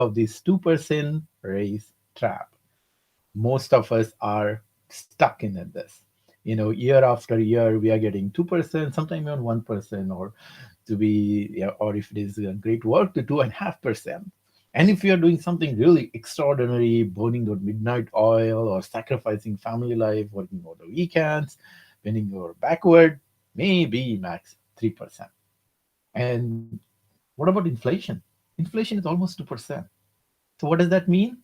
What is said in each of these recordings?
of this 2% raise trap. Most of us are stuck in this. Year after year, we are getting 2%, sometimes even 1%, or to be, yeah, or if it is great work, to 2.5%. And if you are doing something really extraordinary, burning your midnight oil or sacrificing family life, working over the weekends, bending your backward, maybe max 3%. And what about inflation? Inflation is almost 2%. So what does that mean?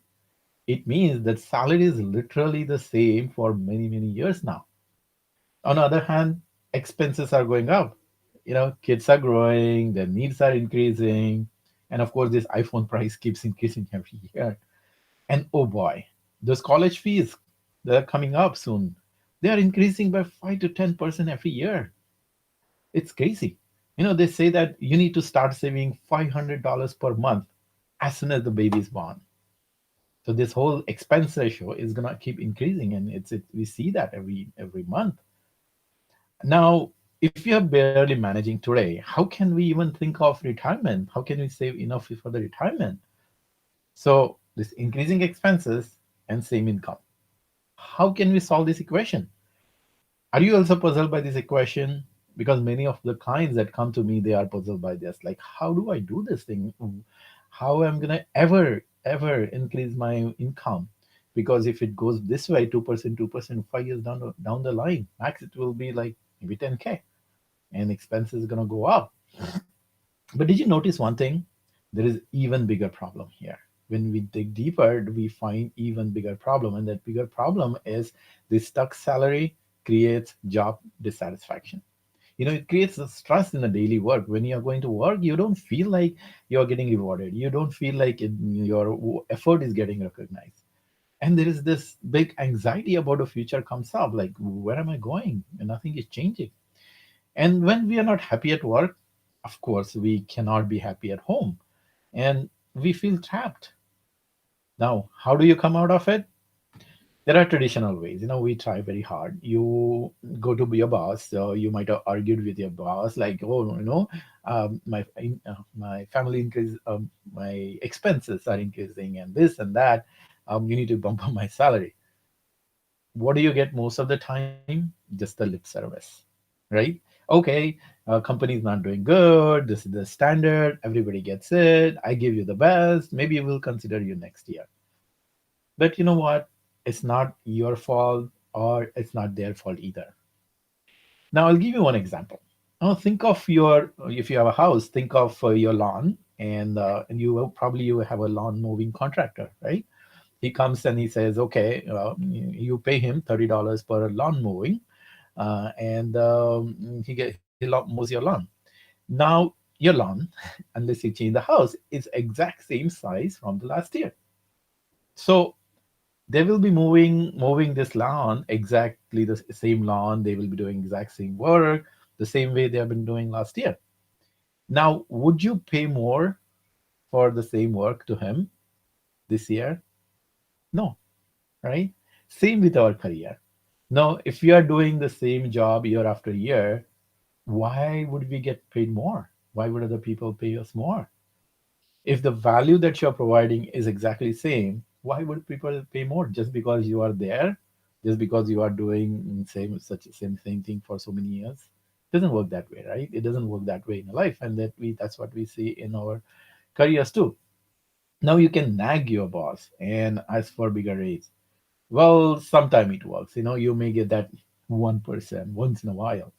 It means that salary is literally the same for many, many years now. On the other hand, expenses are going up. Kids are growing, their needs are increasing, and of course, this iPhone price keeps increasing every year. And oh boy, those college fees that are coming up soon, they are increasing by 5 to 10% every year. It's crazy. They say that you need to start saving $500 per month as soon as the baby is born. So this whole expense ratio is gonna keep increasing, and we see that every month. Now, if you're barely managing today, how can we even think of retirement? How can we save enough for the retirement? So this increasing expenses and same income. How can we solve this equation? Are you also puzzled by this equation? Because many of the clients that come to me, they are puzzled by this. Like, how do I do this thing? How am I gonna ever increase my income? Because if it goes this way, 2%, 2%, 5 years down the line, max it will be like maybe 10K, and expenses is gonna go up. But did you notice one thing? There is even bigger problem here. When we dig deeper, we find even bigger problem, and that bigger problem is the stuck salary creates job dissatisfaction. It creates a stress in the daily work. When you are going to work, you don't feel like you're getting rewarded. You don't feel like your effort is getting recognized. And there is this big anxiety about the future comes up, like where am I going? And nothing is changing. And when we are not happy at work, of course, we cannot be happy at home. And we feel trapped. Now, how do you come out of it? There are traditional ways. We try very hard. You go to your boss. So you might have argued with your boss, like, oh, my family increase, my expenses are increasing, and this and that. You need to bump up my salary. What do you get most of the time? Just the lip service, right? Okay, company's not doing good. This is the standard. Everybody gets it. I give you the best. Maybe we'll consider you next year. But you know what? It's not your fault, or it's not their fault either. Now, I'll give you one example. Now, think of if you have a house, think of your lawn, and you have a lawn mowing contractor, right? He comes and he says, okay, you pay him $30 per lawn mowing, and mows your lawn. Now, your lawn, unless you change the house, is exact same size from the last year. So they will be moving this lawn, exactly the same lawn. They will be doing exact same work the same way they have been doing last year. Now, would you pay more for the same work to him this year? No, right? Same with our career. Now, if we are doing the same job year after year, why would we get paid more? Why would other people pay us more? If the value that you're providing is exactly same, why would people pay more just because you are there, just because you are doing same thing for so many years? It doesn't work that way, right? It doesn't work that way in life, and that's what we see in our careers too. Now you can nag your boss and ask for bigger raise. Well, sometime it works. You may get that 1% once in a while,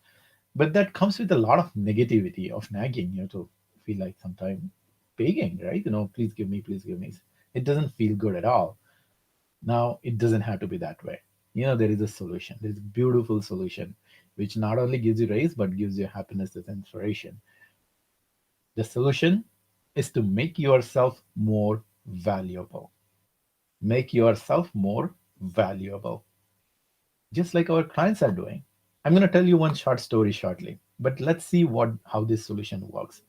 but that comes with a lot of negativity of nagging. To feel like sometime begging, right? Please give me, please give me. It doesn't feel good at all. Now it doesn't have to be that way. There is a solution. There is a beautiful solution which not only gives you raise but gives you happiness and inspiration. The solution is to make yourself more valuable. Make yourself more valuable, just like our clients are doing. I'm going to tell you one short story shortly, but let's see how this solution works.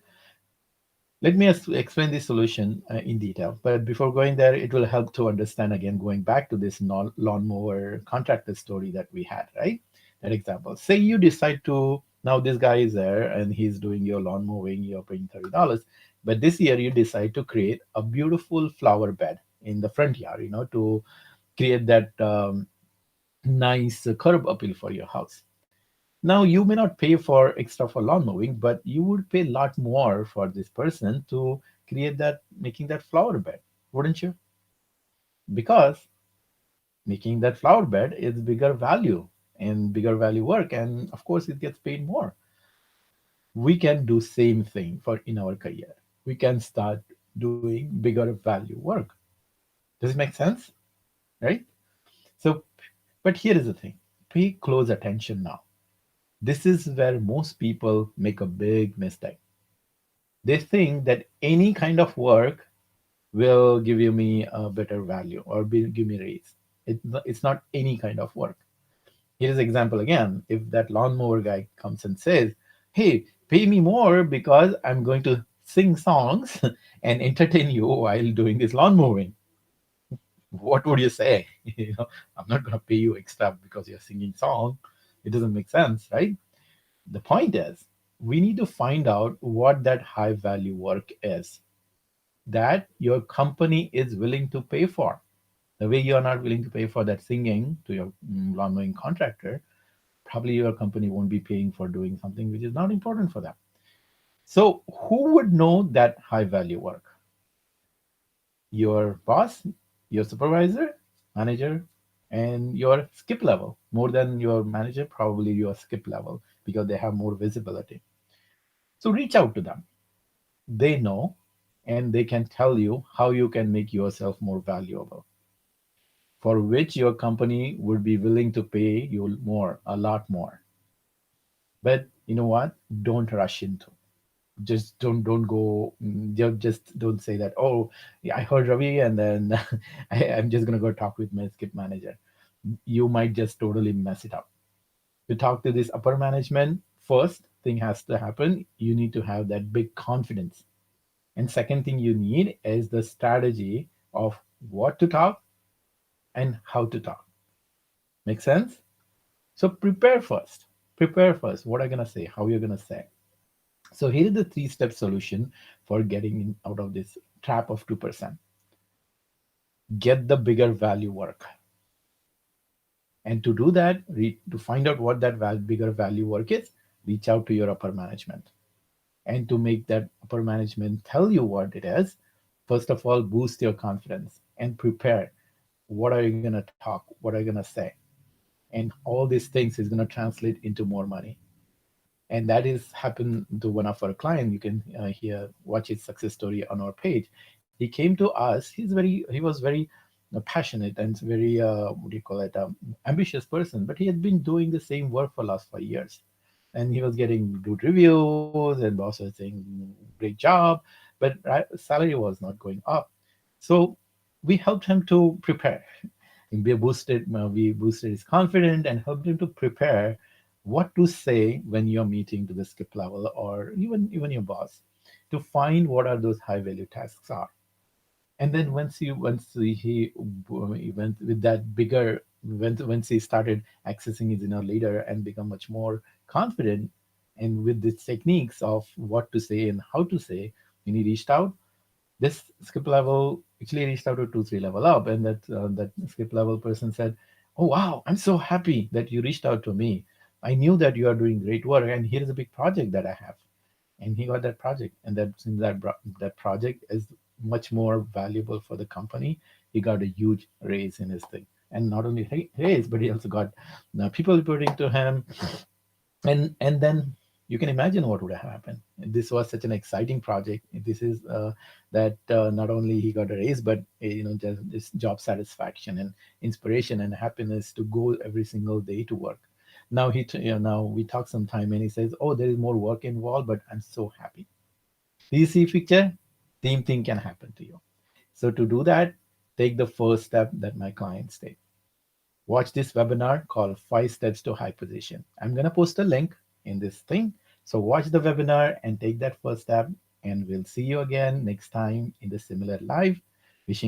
Let me explain this solution in detail. But before going there, it will help to understand again, going back to this lawnmower contractor story that we had, right? That example. Say you decide to, now this guy is there and he's doing your lawn mowing, you're paying $30. But this year you decide to create a beautiful flower bed in the front yard, to create that nice curb appeal for your house. Now you may not pay for extra for lawn mowing, but you would pay a lot more for this person to create that, making that flower bed, wouldn't you? Because making that flower bed is bigger value and bigger value work, and of course it gets paid more. We can do same thing for in our career. We can start doing bigger value work. Does it make sense? Right? So, but here is the thing. Pay close attention now. This is where most people make a big mistake. They think that any kind of work will give you me a better value or give me raise. It's not any kind of work. Here's an example again. If that lawnmower guy comes and says, "Hey, pay me more because I'm going to sing songs and entertain you while doing this lawn mowing," what would you say? I'm not going to pay you extra because you're singing song. It doesn't make sense, right? The point is, we need to find out what that high value work is that your company is willing to pay for. The way you are not willing to pay for that singing to your lawn mowing contractor, probably your company won't be paying for doing something which is not important for them. So, who would know that high value work? Your boss, your supervisor, manager, and your skip level. More than your manager, probably your skip level because they have more visibility. So, reach out to them. They know and they can tell you how you can make yourself more valuable, for which your company would be willing to pay you more, a lot more. But you know what? Don't rush into. Just don't go. Just don't say that. Oh, yeah, I heard Ravi, and then I'm just gonna go talk with my skip manager. You might just totally mess it up. To talk to this upper management, first thing has to happen. You need to have that big confidence. And second thing you need is the strategy of what to talk and how to talk. Make sense? So prepare first. Prepare first. What I'm gonna say, how you're gonna say. So here is the three-step solution for getting out of this trap of 2%. Get the bigger value work. And to do that, to find out what that bigger value work is, reach out to your upper management. And to make that upper management tell you what it is, first of all, boost your confidence and prepare. What are you going to talk? What are you going to say? And all these things is going to translate into more money. And that is happened to one of our clients. You can hear watch his success story on our page. He came to us. He was very passionate and very what do you call it, ambitious person, but he had been doing the same work for last 5 years, and he was getting good reviews and boss was saying great job, but salary was not going up. So we helped him to prepare. We boosted his confidence and helped him to prepare what to say when you're meeting to the skip level or even your boss, to find what are those high value tasks are. And then once he went with that bigger, once he started accessing his inner leader and become much more confident, and with these techniques of what to say and how to say, when he reached out, this skip level actually reached out to 2 3 level up, and that skip level person said, "Oh wow, I'm so happy that you reached out to me. I knew that you are doing great work, and here is a big project that I have." And he got that project, and that project is much more valuable for the company. He got a huge raise in his thing, and not only raise, but he also got people reporting to him, and then you can imagine what would have happened. This was such an exciting project. This is that not only he got a raise, but just this job satisfaction and inspiration and happiness to go every single day to work. Now now we talk sometime and he says, "Oh, there is more work involved, but I'm so happy." Do you see picture? Same thing can happen to you. So to do that, take the first step that my clients take. Watch this webinar called 5 Steps to High Position. I'm going to post a link in this thing. So watch the webinar and take that first step. And we'll see you again next time in the similar live.